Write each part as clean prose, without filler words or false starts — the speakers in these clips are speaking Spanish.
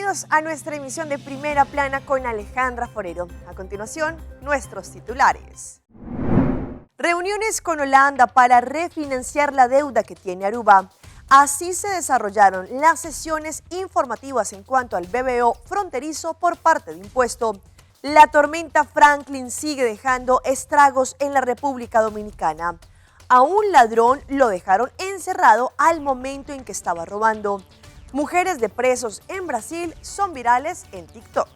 Bienvenidos a nuestra emisión de Primera Plana con Alejandra Forero. A continuación, nuestros titulares. Reuniones con Holanda para refinanciar la deuda que tiene Aruba. Así se desarrollaron las sesiones informativas en cuanto al BBO fronterizo por parte de Impuesto. La tormenta Franklin sigue dejando estragos en la República Dominicana. A un ladrón lo dejaron encerrado al momento en que estaba robando. Mujeres de presos en Brasil son virales en TikTok.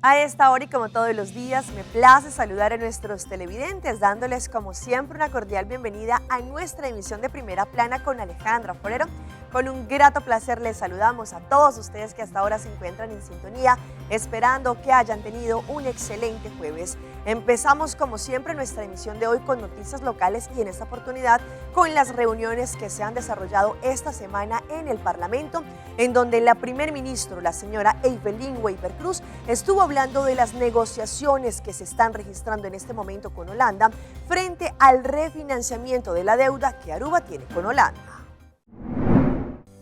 A esta hora y como todos los días, me place saludar a nuestros televidentes, dándoles como siempre una cordial bienvenida a nuestra emisión de Primera Plana con Alejandra Forero. Con un grato placer les saludamos a todos ustedes que hasta ahora se encuentran en sintonía, esperando que hayan tenido un excelente jueves. Empezamos como siempre nuestra emisión de hoy con noticias locales y en esta oportunidad con las reuniones que se han desarrollado esta semana en el Parlamento, en donde la primer ministra, la señora Evelyn Weber Cruz, estuvo hablando de las negociaciones que se están registrando en este momento con Holanda frente al refinanciamiento de la deuda que Aruba tiene con Holanda.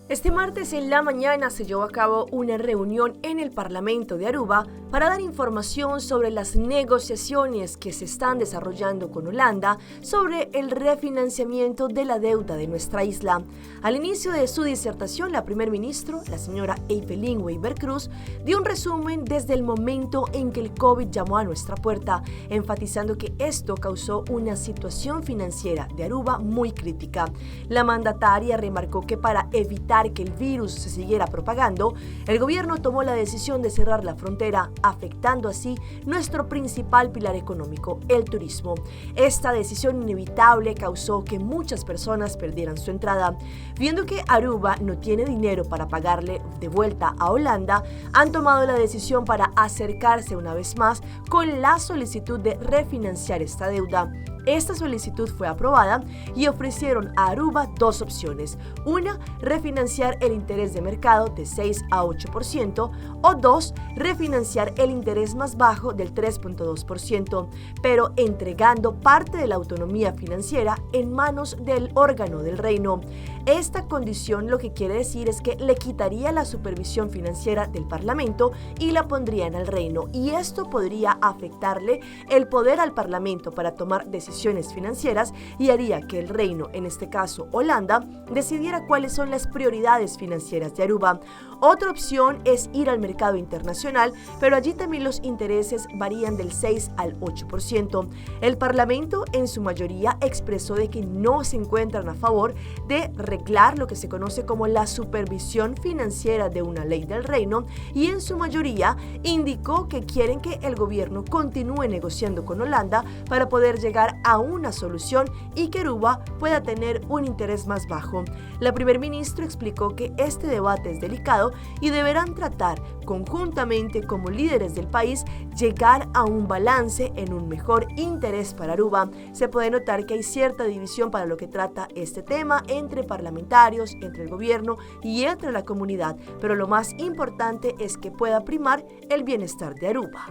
Este martes en la mañana se llevó a cabo una reunión en el Parlamento de Aruba para dar información sobre las negociaciones que se están desarrollando con Holanda sobre el refinanciamiento de la deuda de nuestra isla. Al inicio de su disertación, la primer ministra, la señora Evelyn Weber Cruz, dio un resumen desde el momento en que el COVID llamó a nuestra puerta, enfatizando que esto causó una situación financiera de Aruba muy crítica. La mandataria remarcó que para evitar que el virus se siguiera propagando, el gobierno tomó la decisión de cerrar la frontera, afectando así nuestro principal pilar económico, el turismo. Esta decisión inevitable causó que muchas personas perdieran su entrada. Viendo que Aruba no tiene dinero para pagarle de vuelta a Holanda, han tomado la decisión para acercarse una vez más con la solicitud de refinanciar esta deuda. Esta solicitud fue aprobada y ofrecieron a Aruba dos opciones. Una, refinanciar el interés de mercado de 6 a 8% o dos, refinanciar el interés más bajo del 3.2%, pero entregando parte de la autonomía financiera en manos del órgano del reino. Esta condición lo que quiere decir es que le quitaría la supervisión financiera del Parlamento y la pondrían al reino, y esto podría afectarle el poder al Parlamento para tomar decisiones financieras y haría que el reino, en este caso Holanda, decidiera cuáles son las prioridades financieras de Aruba. Otra opción es ir al mercado internacional, pero allí también los intereses varían del 6 al 8%. El Parlamento en su mayoría expresó de que no se encuentran a favor de reglar lo que se conoce como la supervisión financiera de una ley del reino, y en su mayoría indicó que quieren que el gobierno continúe negociando con Holanda para poder llegar a una solución y que Aruba pueda tener un interés más bajo. La primer ministra explicó que este debate es delicado y deberán tratar conjuntamente como líderes del país llegar a un balance en un mejor interés para Aruba. Se puede notar que hay cierta división para lo que trata este tema entre parlamentarios, entre el gobierno y entre la comunidad, pero lo más importante es que pueda primar el bienestar de Aruba.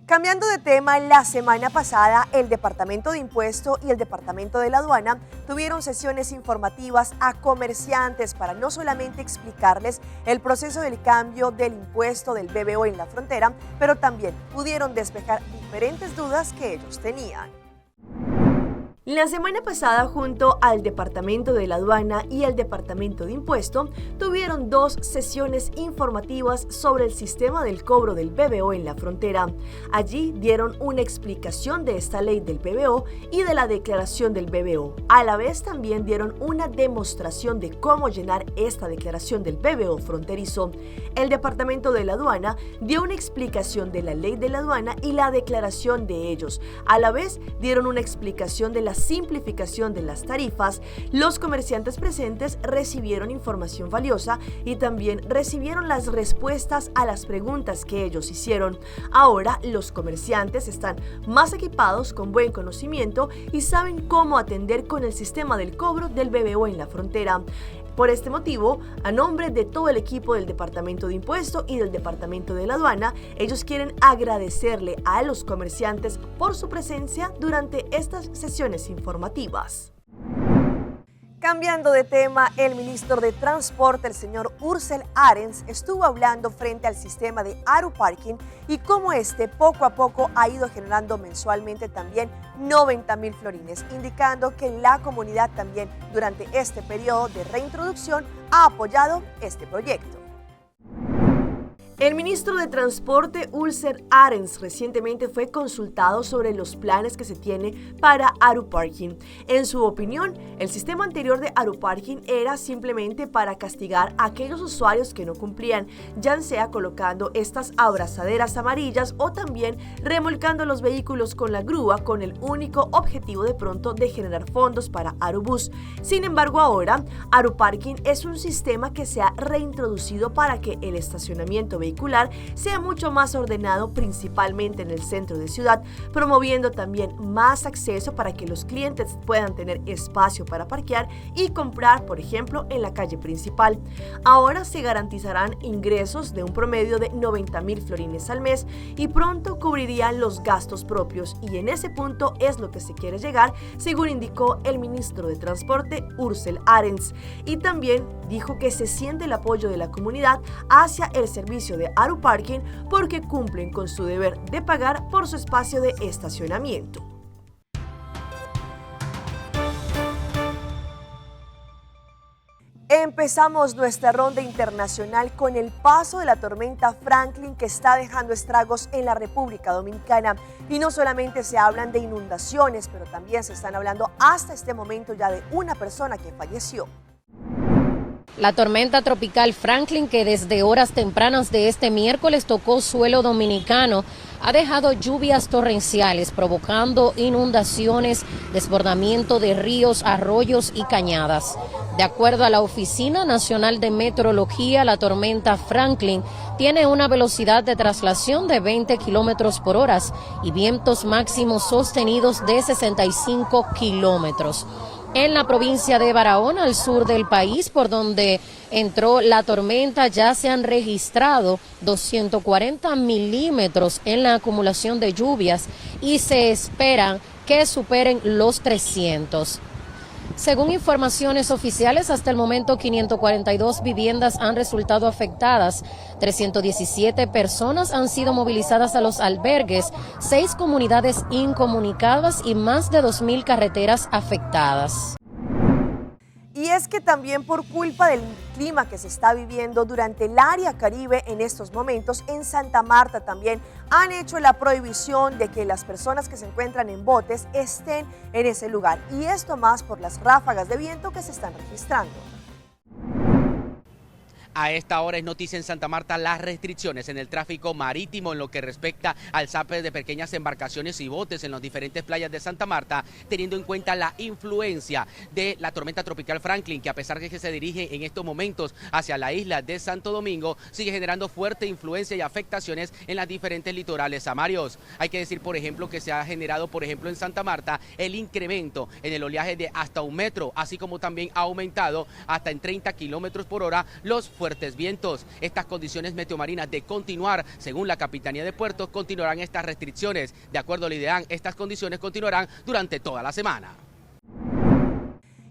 Cambiando de tema, la semana pasada el Departamento de Impuesto y el Departamento de la Aduana tuvieron sesiones informativas a comerciantes para no solamente explicarles el proceso del cambio del impuesto del BBO en la frontera, pero también pudieron despejar diferentes dudas que ellos tenían. La semana pasada, junto al Departamento de la Aduana y el Departamento de Impuesto, tuvieron dos sesiones informativas sobre el sistema del cobro del BBO en la frontera. Allí dieron una explicación de esta ley del BBO y de la declaración del BBO. A la vez también dieron una demostración de cómo llenar esta declaración del BBO fronterizo. El Departamento de la Aduana dio una explicación de la ley de la aduana y la declaración de ellos. A la vez dieron una explicación de la simplificación de las tarifas. Los comerciantes presentes recibieron información valiosa y también recibieron las respuestas a las preguntas que ellos hicieron. Ahora los comerciantes están más equipados, con buen conocimiento y saben cómo atender con el sistema del cobro del BBO en la frontera. Por este motivo, a nombre de todo el equipo del Departamento de Impuesto y del Departamento de la Aduana, ellos quieren agradecerle a los comerciantes por su presencia durante estas sesiones informativas. Cambiando de tema, el ministro de Transporte, el señor Ursel Arens, estuvo hablando frente al sistema de Aruparking y cómo este poco a poco ha ido generando mensualmente también 90.000 florines, indicando que la comunidad también durante este periodo de reintroducción ha apoyado este proyecto. El ministro de Transporte, Ursel Arens, recientemente fue consultado sobre los planes que se tiene para Aruparking. En su opinión, el sistema anterior de Aruparking era simplemente para castigar a aquellos usuarios que no cumplían, ya sea colocando estas abrazaderas amarillas o también remolcando los vehículos con la grúa con el único objetivo de pronto de generar fondos para Arubus. Sin embargo, ahora Aruparking es un sistema que se ha reintroducido para que el estacionamiento vehicular sea mucho más ordenado, principalmente en el centro de ciudad, promoviendo también más acceso para que los clientes puedan tener espacio para parquear y comprar, por ejemplo, en la calle principal. Ahora se garantizarán ingresos de un promedio de 90.000 florines al mes y pronto cubrirían los gastos propios, y en ese punto es lo que se quiere llegar, según indicó el ministro de Transporte, Ursel Arens, y también dijo que se siente el apoyo de la comunidad hacia el servicio de Aruparking porque cumplen con su deber de pagar por su espacio de estacionamiento. Empezamos nuestra ronda internacional con el paso de la tormenta Franklin, que está dejando estragos en la República Dominicana. Y no solamente se hablan de inundaciones, pero también se están hablando hasta este momento ya de una persona que falleció. La tormenta tropical Franklin, que desde horas tempranas de este miércoles tocó suelo dominicano, ha dejado lluvias torrenciales, provocando inundaciones, desbordamiento de ríos, arroyos y cañadas. De acuerdo a la Oficina Nacional de Meteorología, la tormenta Franklin tiene una velocidad de traslación de 20 kilómetros por hora y vientos máximos sostenidos de 65 kilómetros. En la provincia de Barahona, al sur del país, por donde entró la tormenta, ya se han registrado 240 milímetros en la acumulación de lluvias y se esperan que superen los 300. Según informaciones oficiales, hasta el momento 542 viviendas han resultado afectadas, 317 personas han sido movilizadas a los albergues, 6 comunidades incomunicadas y más de 2.000 carreteras afectadas. Y es que también por culpa del clima que se está viviendo durante el área Caribe en estos momentos, en Santa Marta también han hecho la prohibición de que las personas que se encuentran en botes estén en ese lugar. Y esto más por las ráfagas de viento que se están registrando. A esta hora es noticia en Santa Marta las restricciones en el tráfico marítimo en lo que respecta al zape de pequeñas embarcaciones y botes en las diferentes playas de Santa Marta, teniendo en cuenta la influencia de la tormenta tropical Franklin, que a pesar de que se dirige en estos momentos hacia la isla de Santo Domingo, sigue generando fuerte influencia y afectaciones en las diferentes litorales samarios. Hay que decir, por ejemplo, que se ha generado, por ejemplo, en Santa Marta, el incremento en el oleaje de hasta 1 metro, así como también ha aumentado hasta en 30 kilómetros por hora los fuertes vientos. Estas condiciones meteomarinas de continuar, según la Capitanía de Puertos, continuarán estas restricciones. De acuerdo al IDEAN, estas condiciones continuarán durante toda la semana.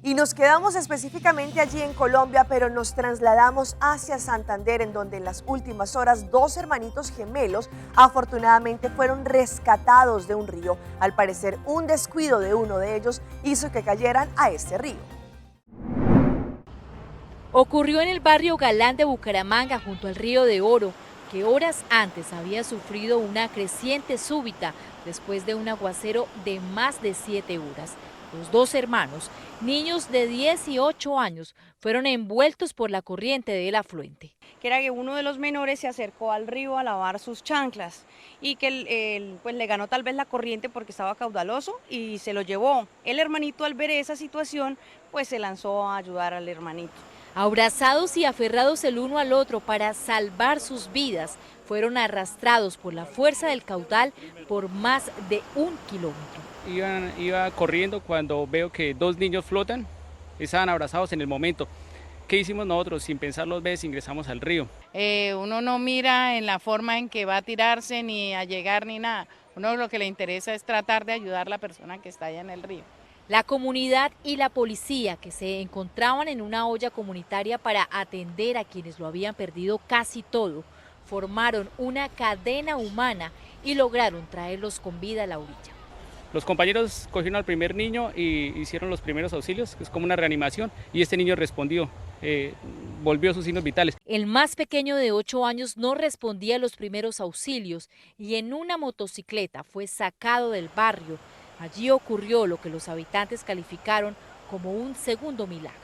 Y nos quedamos específicamente allí en Colombia, pero nos trasladamos hacia Santander, en donde en las últimas horas 2 hermanitos gemelos afortunadamente fueron rescatados de un río. Al parecer, un descuido de uno de ellos hizo que cayeran a este río. Ocurrió en el barrio Galán de Bucaramanga, junto al río de Oro, que horas antes había sufrido una creciente súbita después de un aguacero de más de 7 horas. Los 2 hermanos, niños de 10 y 8 años, fueron envueltos por la corriente del afluente. Que era que uno de los menores se acercó al río a lavar sus chanclas y que pues le ganó tal vez la corriente porque estaba caudaloso y se lo llevó. El hermanito, al ver esa situación, pues se lanzó a ayudar al hermanito. Abrazados y aferrados el uno al otro para salvar sus vidas, fueron arrastrados por la fuerza del caudal por más de 1 kilómetro. Iba corriendo cuando veo que 2 niños flotan, estaban abrazados en el momento. ¿Qué hicimos nosotros? Sin pensar 2 veces ingresamos al río. Uno no mira en la forma en que va a tirarse ni a llegar ni nada. Uno lo que le interesa es tratar de ayudar a la persona que está allá en el río. La comunidad y la policía, que se encontraban en una olla comunitaria para atender a quienes lo habían perdido casi todo, formaron una cadena humana y lograron traerlos con vida a la orilla. Los compañeros cogieron al primer niño y hicieron los primeros auxilios, que es como una reanimación, y este niño respondió, volvió a sus signos vitales. El más pequeño de 8 años no respondía a los primeros auxilios y en una motocicleta fue sacado del barrio. Allí ocurrió lo que los habitantes calificaron como un segundo milagro.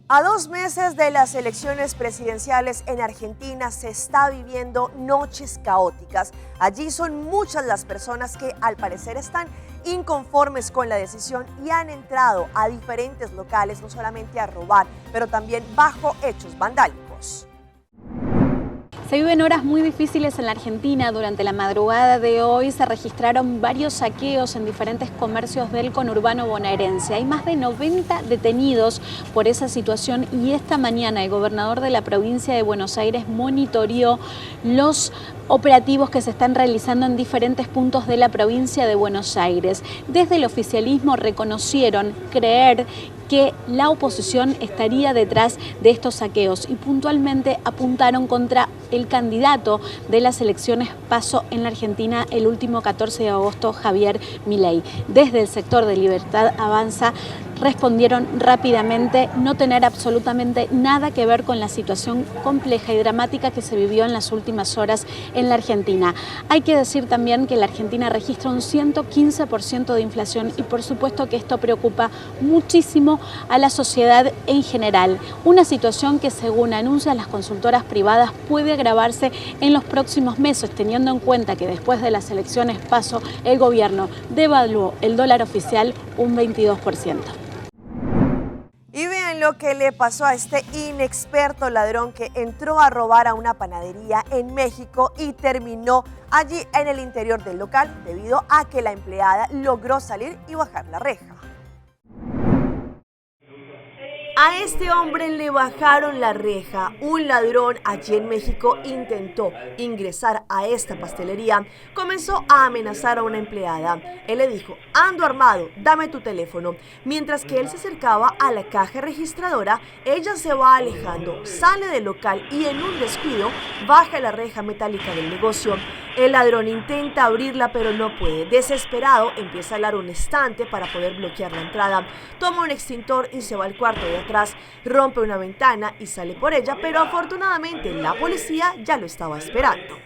A 2 meses de las elecciones presidenciales en Argentina se está viviendo noches caóticas. Allí son muchas las personas que al parecer están inconformes con la decisión y han entrado a diferentes locales no solamente a robar, pero también bajo hechos vandálicos. Se viven horas muy difíciles en la Argentina. Durante la madrugada de hoy se registraron varios saqueos en diferentes comercios del conurbano bonaerense. Hay más de 90 detenidos por esa situación y esta mañana el gobernador de la provincia de Buenos Aires monitoreó los operativos que se están realizando en diferentes puntos de la provincia de Buenos Aires. Desde el oficialismo reconocieron creer que la oposición estaría detrás de estos saqueos y puntualmente apuntaron contra el candidato de las elecciones PASO en la Argentina el último 14 de agosto, Javier Milei. Desde el sector de Libertad Avanza respondieron rápidamente no tener absolutamente nada que ver con la situación compleja y dramática que se vivió en las últimas horas en la Argentina. Hay que decir también que la Argentina registra un 115% de inflación y por supuesto que esto preocupa muchísimo a la sociedad en general. Una situación que según anuncian las consultoras privadas puede agravarse en los próximos meses, teniendo en cuenta que después de las elecciones PASO el gobierno devaluó el dólar oficial un 22%. Y vean lo que le pasó a este inexperto ladrón que entró a robar a una panadería en México y terminó allí en el interior del local debido a que la empleada logró salir y bajar la reja. A este hombre le bajaron la reja. Un ladrón allí en México intentó ingresar a esta pastelería. Comenzó a amenazar a una empleada. Él le dijo, ando armado, dame tu teléfono. Mientras que él se acercaba a la caja registradora, ella se va alejando, sale del local y en un descuido baja la reja metálica del negocio. El ladrón intenta abrirla pero no puede. Desesperado empieza a alar un estante para poder bloquear la entrada. Toma un extintor y se va al cuarto de atrás, rompe una ventana y sale por ella, pero afortunadamente la policía ya lo estaba esperando.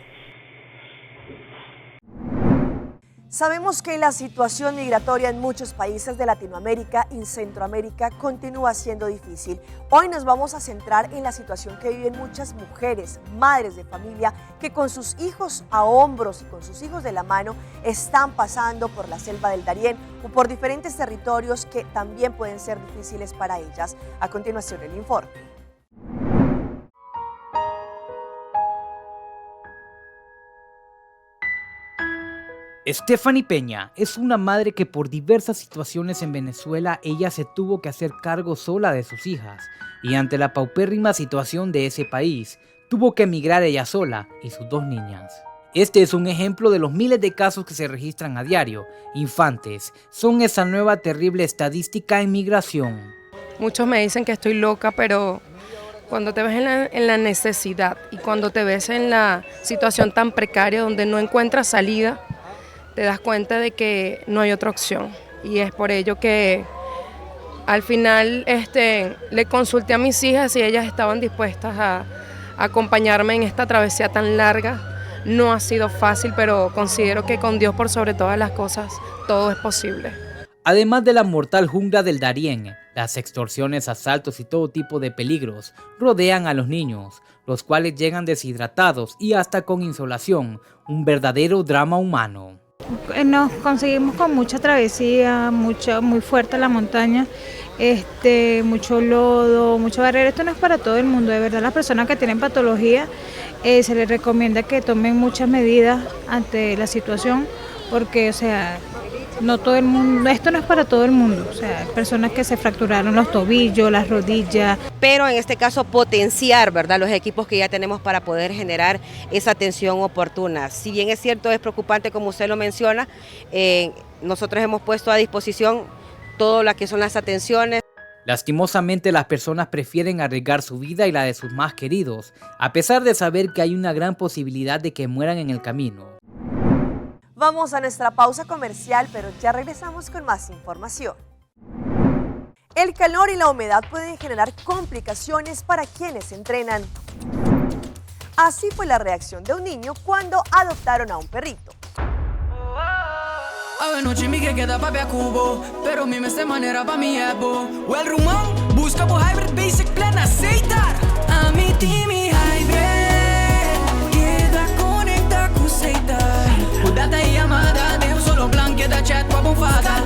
Sabemos que la situación migratoria en muchos países de Latinoamérica y Centroamérica continúa siendo difícil. Hoy nos vamos a centrar en la situación que viven muchas mujeres, madres de familia, que con sus hijos a hombros y con sus hijos de la mano están pasando por la selva del Darién o por diferentes territorios que también pueden ser difíciles para ellas. A continuación el informe. Stephanie Peña es una madre que por diversas situaciones en Venezuela ella se tuvo que hacer cargo sola de sus hijas y ante la paupérrima situación de ese país tuvo que emigrar ella sola y sus 2 niñas. Este es un ejemplo de los miles de casos que se registran a diario. Infantes son esa nueva terrible estadística en migración. Muchos me dicen que estoy loca, pero cuando te ves en la necesidad y cuando te ves en la situación tan precaria donde no encuentras salida, te das cuenta de que no hay otra opción y es por ello que al final le consulté a mis hijas si ellas estaban dispuestas a acompañarme en esta travesía tan larga. No ha sido fácil, pero considero que con Dios por sobre todas las cosas todo es posible. Además de la mortal jungla del Darién, las extorsiones, asaltos y todo tipo de peligros rodean a los niños, los cuales llegan deshidratados y hasta con insolación, un verdadero drama humano. Nos conseguimos con mucha travesía, muy fuerte la montaña, mucho lodo, mucho barrera. Esto no es para todo el mundo, de verdad. Las personas que tienen patología se les recomienda que tomen muchas medidas ante la situación, porque, o sea, No todo el mundo, esto no es para todo el mundo, o sea, hay personas que se fracturaron los tobillos, las rodillas. Pero en este caso potenciar, ¿verdad?, los equipos que ya tenemos para poder generar esa atención oportuna. Si bien es cierto, es preocupante como usted lo menciona, nosotros hemos puesto a disposición todo lo que son las atenciones. Lastimosamente, las personas prefieren arriesgar su vida y la de sus más queridos, a pesar de saber que hay una gran posibilidad de que mueran en el camino. Vamos a nuestra pausa comercial, pero ya regresamos con más información. El calor y la humedad pueden generar complicaciones para quienes entrenan. Así fue la reacción de un niño cuando adoptaron a un perrito. Data e amada, deu solo plan que da chat com a bufada.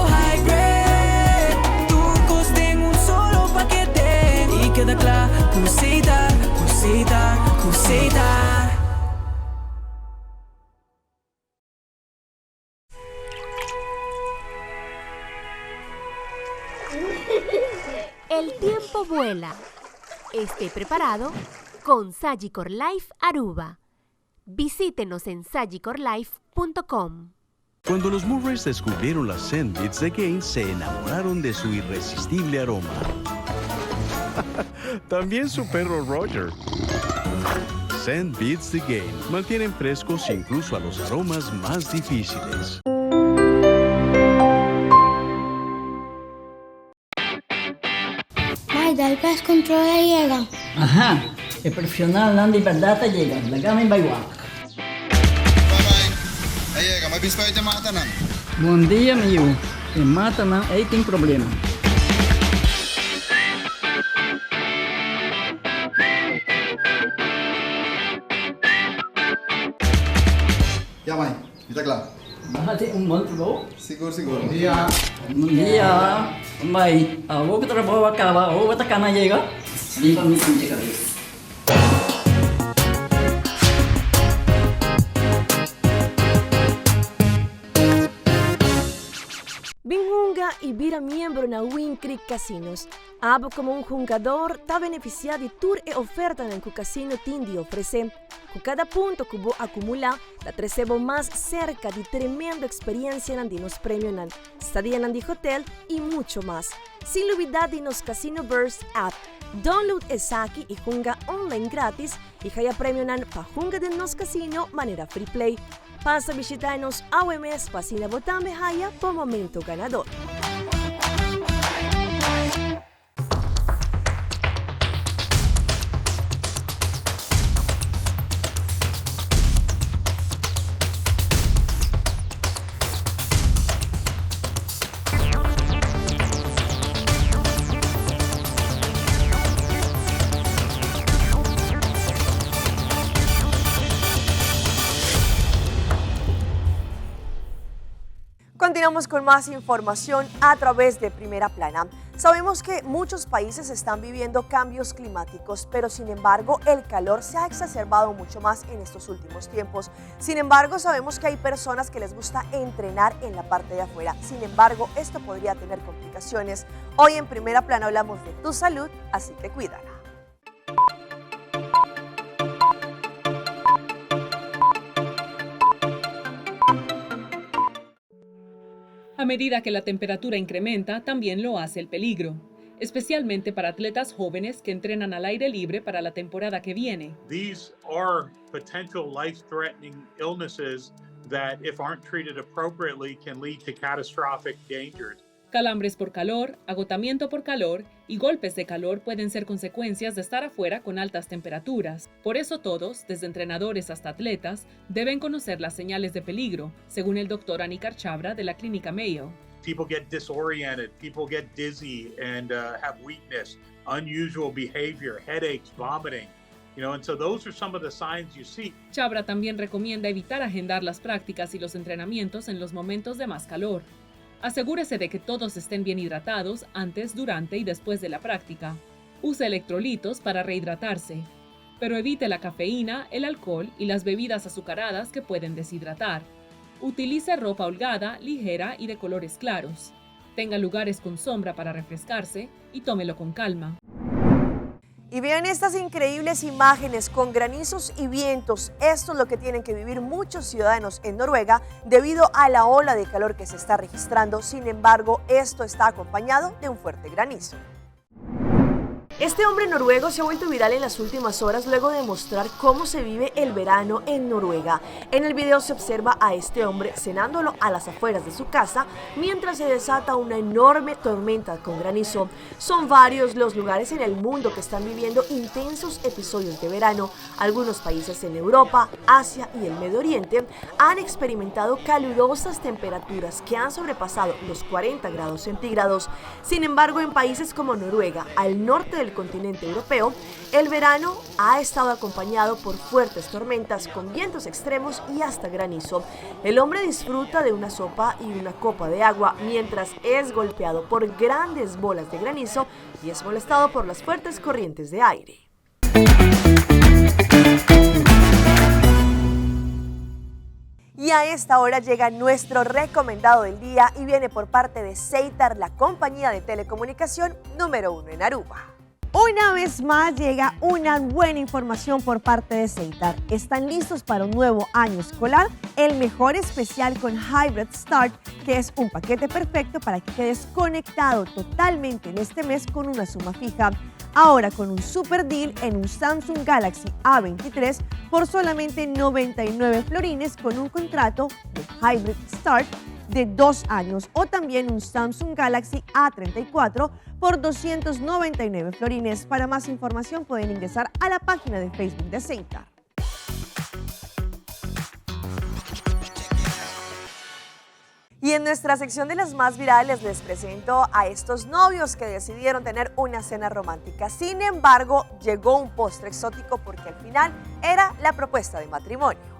High grade, turcos tem solo paquete. E queda claro, cosita, cosita, cosita. El tiempo vuela. Esté preparado con Sagicor Life Aruba. Visítenos en sagicorlife.com. Cuando los Murrays descubrieron las Scent Beats de Gain, se enamoraron de su irresistible aroma. También su perro Roger. Scent Beats de Gain mantienen frescos incluso a los aromas más difíciles. Maida, el pest control llega. Ajá, el profesional Nandi Perdata llega. La gama en Baywalk. May bispa ito matanan. Bom dia, amigo. Em Matanan, aí tem problema. Ya, mãe. Está claro. Bate bom trabalho? Seguro, seguro. Bom dia. Bom dia. Mãe, a outra trabalho acaba, a outra cana chega. Limpa minha cabeça. Binhunga e vira membro na Win Creek Casinos. Abo como um jogador está beneficiado de tour e oferta no que o casino Tindi oferece. Com cada ponto que você acumula, te recebo mais cerca de tremenda experiência nos prêmios na estadia no hotel e muito mais. Sem olvidar de nos Casino Burst app. Download essa aqui e junga online grátis e ganha prêmio para junga de nos casino maneira free play. Passa a visitar-nos ao OMS para votar medalha por momento ganador. Continuamos con más información a través de Primera Plana. Sabemos que muchos países están viviendo cambios climáticos, pero sin embargo el calor se ha exacerbado mucho más en estos últimos tiempos. Sin embargo, sabemos que hay personas que les gusta entrenar en la parte de afuera. Sin embargo, esto podría tener complicaciones. Hoy en Primera Plana hablamos de tu salud, así que cuídala. A medida que la temperatura incrementa, también lo hace el peligro, especialmente para atletas jóvenes que entrenan al aire libre para la temporada que viene. These are potential life-threatening illnesses that, if aren't treated appropriately, can lead to catastrophic dangers. Calambres por calor, agotamiento por calor y golpes de calor pueden ser consecuencias de estar afuera con altas temperaturas. Por eso todos, desde entrenadores hasta atletas, deben conocer las señales de peligro, según el Dr. Anícar Chabra de la Clínica Mayo. People get disoriented, people get dizzy and have weakness, unusual behavior, headaches, vomiting. And so those are some of the signs you see. Chabra también recomienda evitar agendar las prácticas y los entrenamientos en los momentos de más calor. Asegúrese de que todos estén bien hidratados antes, durante y después de la práctica. Use electrolitos para rehidratarse, pero evite la cafeína, el alcohol y las bebidas azucaradas que pueden deshidratar. Utilice ropa holgada, ligera y de colores claros. Tenga lugares con sombra para refrescarse y tómelo con calma. Y vean estas increíbles imágenes con granizos y vientos. Esto es lo que tienen que vivir muchos ciudadanos en Noruega debido a la ola de calor que se está registrando. Sin embargo, esto está acompañado de un fuerte granizo. Este hombre noruego se ha vuelto viral en las últimas horas luego de mostrar cómo se vive el verano en Noruega. En el video se observa a este hombre cenándolo a las afueras de su casa mientras se desata una enorme tormenta con granizo. Son varios los lugares en el mundo que están viviendo intensos episodios de verano. Algunos países en Europa, Asia y el Medio Oriente han experimentado calurosas temperaturas que han sobrepasado los 40 grados centígrados. Sin embargo, en países como Noruega, al norte del continente europeo, el verano ha estado acompañado por fuertes tormentas con vientos extremos y hasta granizo. El hombre disfruta de una sopa y una copa de agua mientras es golpeado por grandes bolas de granizo y es molestado por las fuertes corrientes de aire. Y a esta hora llega nuestro recomendado del día y viene por parte de Ceitar, la compañía de telecomunicación número 1 en Aruba. Una vez más llega una buena información por parte de Ceitar. ¿Están listos para un nuevo año escolar? El mejor especial con Hybrid Start, que es un paquete perfecto para que quedes conectado totalmente en este mes con una suma fija. Ahora con un super deal en un Samsung Galaxy A23 por solamente 99 florines con un contrato de Hybrid Start de 2 años, o también un Samsung Galaxy A34 por 299 florines. Para más información pueden ingresar a la página de Facebook de Ceitar. Y en nuestra sección de las más virales les presento a estos novios que decidieron tener una cena romántica. Sin embargo, llegó un postre exótico porque al final era la propuesta de matrimonio.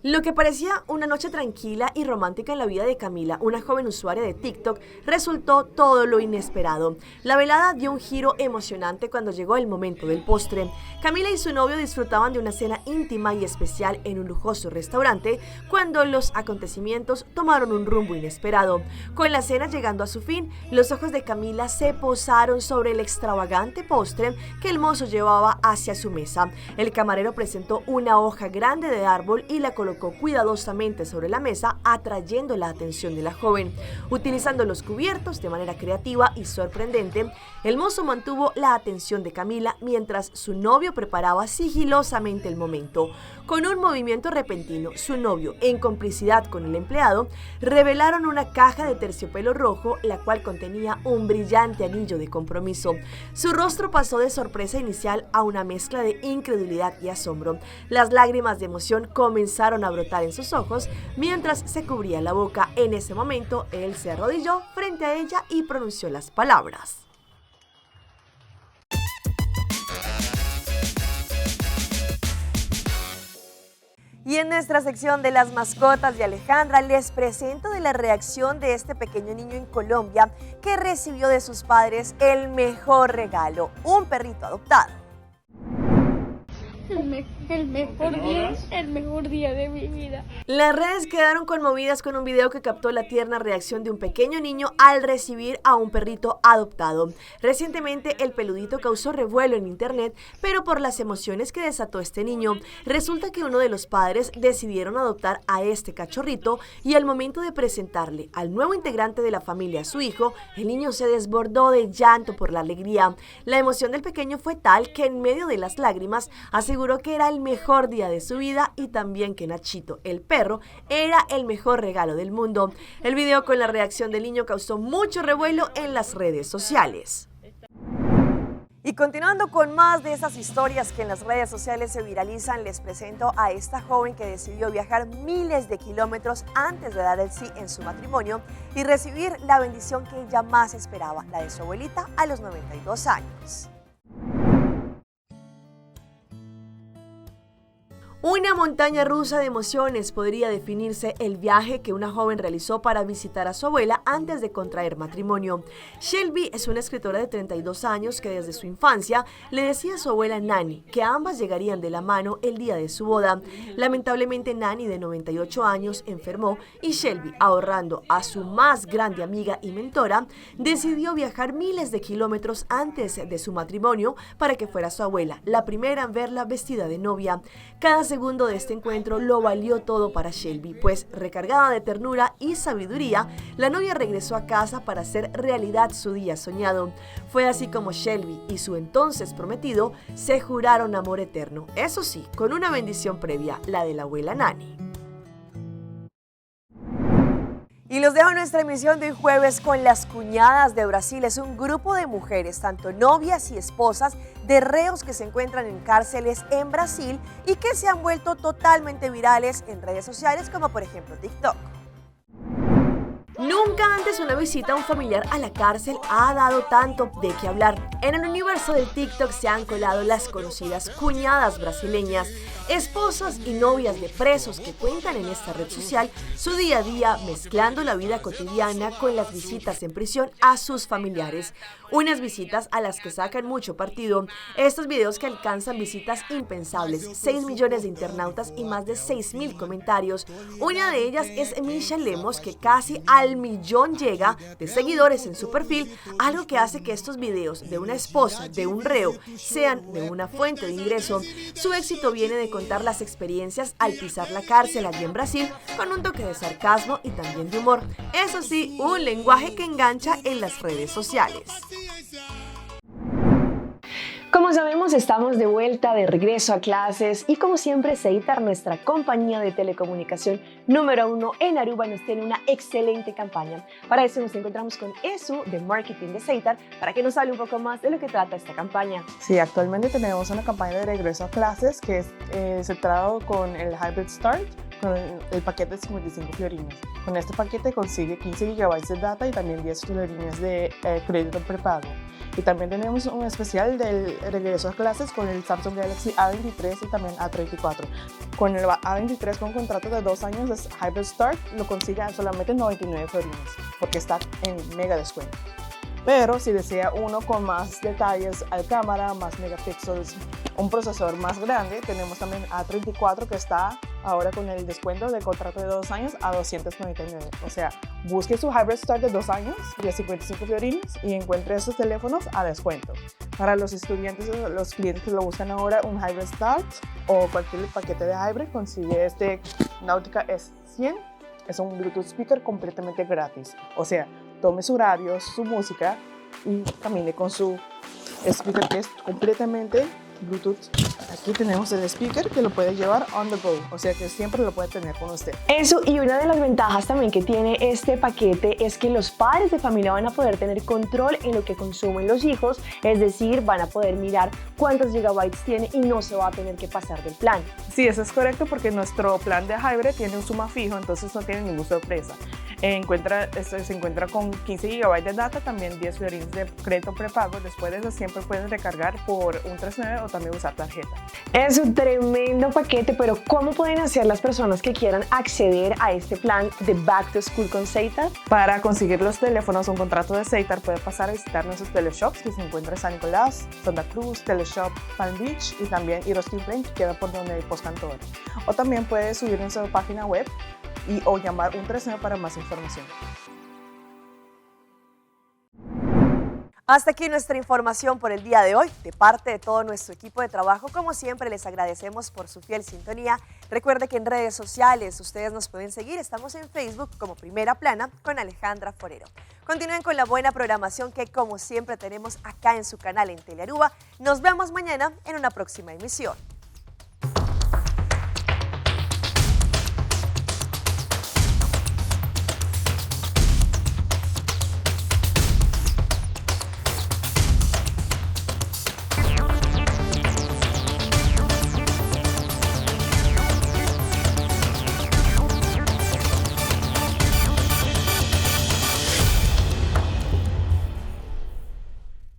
Lo que parecía una noche tranquila y romántica en la vida de Camila, una joven usuaria de TikTok, resultó todo lo inesperado. La velada dio un giro emocionante cuando llegó el momento del postre. Camila y su novio disfrutaban de una cena íntima y especial en un lujoso restaurante cuando los acontecimientos tomaron un rumbo inesperado. Con la cena llegando a su fin, los ojos de Camila se posaron sobre el extravagante postre que el mozo llevaba hacia su mesa. El camarero presentó una hoja grande de árbol y la colocó cuidadosamente sobre la mesa, atrayendo la atención de la joven. Utilizando los cubiertos de manera creativa y sorprendente, el mozo mantuvo la atención de Camila mientras su novio preparaba sigilosamente el momento. Con un movimiento repentino, su novio, en complicidad con el empleado, revelaron una caja de terciopelo rojo, la cual contenía un brillante anillo de compromiso. Su rostro pasó de sorpresa inicial a una mezcla de incredulidad y asombro. Las lágrimas de emoción comenzaron a brotar en sus ojos mientras se cubría la boca. En ese momento, él se arrodilló frente a ella y pronunció las palabras: Y en nuestra sección de las mascotas de Alejandra les presento de la reacción de este pequeño niño en Colombia que recibió de sus padres el mejor regalo, un perrito adoptado. El mejor día de mi vida. Las redes quedaron conmovidas con un video que captó la tierna reacción de un pequeño niño al recibir a un perrito adoptado. Recientemente el peludito causó revuelo en internet, pero por las emociones que desató este niño, resulta que uno de los padres decidieron adoptar a este cachorrito y al momento de presentarle al nuevo integrante de la familia a su hijo, el niño se desbordó de llanto por la alegría. La emoción del pequeño fue tal que en medio de las lágrimas aseguró que era el mejor día de su vida y también que Nachito, el perro, era el mejor regalo del mundo. El video con la reacción del niño causó mucho revuelo en las redes sociales. Y continuando con más de esas historias que en las redes sociales se viralizan, les presento a esta joven que decidió viajar miles de kilómetros antes de dar el sí en su matrimonio y recibir la bendición que ella más esperaba, la de su abuelita a los 92 años. Una montaña rusa de emociones podría definirse el viaje que una joven realizó para visitar a su abuela antes de contraer matrimonio. Shelby es una escritora de 32 años que desde su infancia le decía a su abuela Nani que ambas llegarían de la mano el día de su boda. Lamentablemente Nani, de 98 años, enfermó y Shelby, ahorrando a su más grande amiga y mentora, decidió viajar miles de kilómetros antes de su matrimonio para que fuera su abuela, la primera en verla vestida de novia. Cada segundo de este encuentro lo valió todo para Shelby, pues recargada de ternura y sabiduría, la novia regresó a casa para hacer realidad su día soñado. Fue así como Shelby y su entonces prometido se juraron amor eterno, eso sí, con una bendición previa, la de la abuela Nani. Y los dejo en nuestra emisión de hoy jueves con las cuñadas de Brasil. Es un grupo de mujeres, tanto novias y esposas, de reos que se encuentran en cárceles en Brasil y que se han vuelto totalmente virales en redes sociales, como por ejemplo TikTok. Nunca antes una visita a un familiar a la cárcel ha dado tanto de qué hablar. En el universo del TikTok se han colado las conocidas cuñadas brasileñas, esposas y novias de presos que cuentan en esta red social su día a día mezclando la vida cotidiana con las visitas en prisión a sus familiares. Unas visitas a las que sacan mucho partido. Estos videos que alcanzan visitas impensables, 6 millones de internautas y más de 6.000 comentarios. Una de ellas es Misha Lemos, que casi al millón llega de seguidores en su perfil, algo que hace que estos videos de una esposa de un reo sean de una fuente de ingreso. Su éxito viene de contar las experiencias al pisar la cárcel allí en Brasil, con un toque de sarcasmo y también de humor. Eso sí, un lenguaje que engancha en las redes sociales. Como sabemos, estamos de vuelta, de regreso a clases y como siempre, Ceitar, nuestra compañía de telecomunicación número 1 en Aruba, nos tiene una excelente campaña. Para eso nos encontramos con Esu de Marketing de Ceitar para que nos hable un poco más de lo que trata esta campaña. Sí, actualmente tenemos una campaña de regreso a clases que es centrado con el Hybrid Start, con el paquete de 55 florines. Con este paquete consigue 15 GB de data y también 10 florines de crédito prepago. Y también tenemos un especial del regreso a clases con el Samsung Galaxy A23 y también A34. Con el A23 con contrato de 2 años de Hybrid Start lo consigue a solamente 99 florines porque está en mega descuento. Pero si desea uno con más detalles al cámara, más megapíxeles, un procesador más grande, tenemos también A34 que está ahora con el descuento del contrato de 2 años a 299. O sea, busque su Hybrid Start de 2 años de 55 florines y encuentre estos teléfonos a descuento. Para los estudiantes o los clientes que lo buscan ahora, un Hybrid Start o cualquier paquete de Hybrid, consigue este Nautica S100. Es un Bluetooth speaker completamente gratis. O sea, tome su radio, su música y camine con su speaker que es completamente Bluetooth. Aquí tenemos el speaker que lo puede llevar on the go, o sea que siempre lo puede tener con usted. Eso, y una de las ventajas también que tiene este paquete es que los padres de familia van a poder tener control en lo que consumen los hijos, es decir, van a poder mirar cuántos gigabytes tiene y no se va a tener que pasar del plan. Sí, eso es correcto porque nuestro plan de Hybrid tiene un suma fijo, entonces no tiene ninguna sorpresa. Se encuentra con 15 GB de data, también 10 florines de crédito prepago. Después de eso siempre pueden recargar por un 3.9 o también usar tarjeta. Es un tremendo paquete, pero ¿cómo pueden hacer las personas que quieran acceder a este plan de Back to School con Ceitar? Para conseguir los teléfonos o un contrato de Ceitar puede pasar a visitar nuestros teleshops que se encuentran en San Nicolás, Santa Cruz, Teleshop Palm Beach y también Eroski Plain, que queda por donde hay Postcantore. O también puede subir a nuestra página web o llamar un 3.9 para más información. Hasta aquí nuestra información por el día de hoy. De parte de todo nuestro equipo de trabajo, como siempre, les agradecemos por su fiel sintonía. Recuerde que en redes sociales ustedes nos pueden seguir. Estamos en Facebook como Primera Plana con Alejandra Forero. Continúen con la buena programación que, como siempre, tenemos acá en su canal en Telearuba. Nos vemos mañana en una próxima emisión.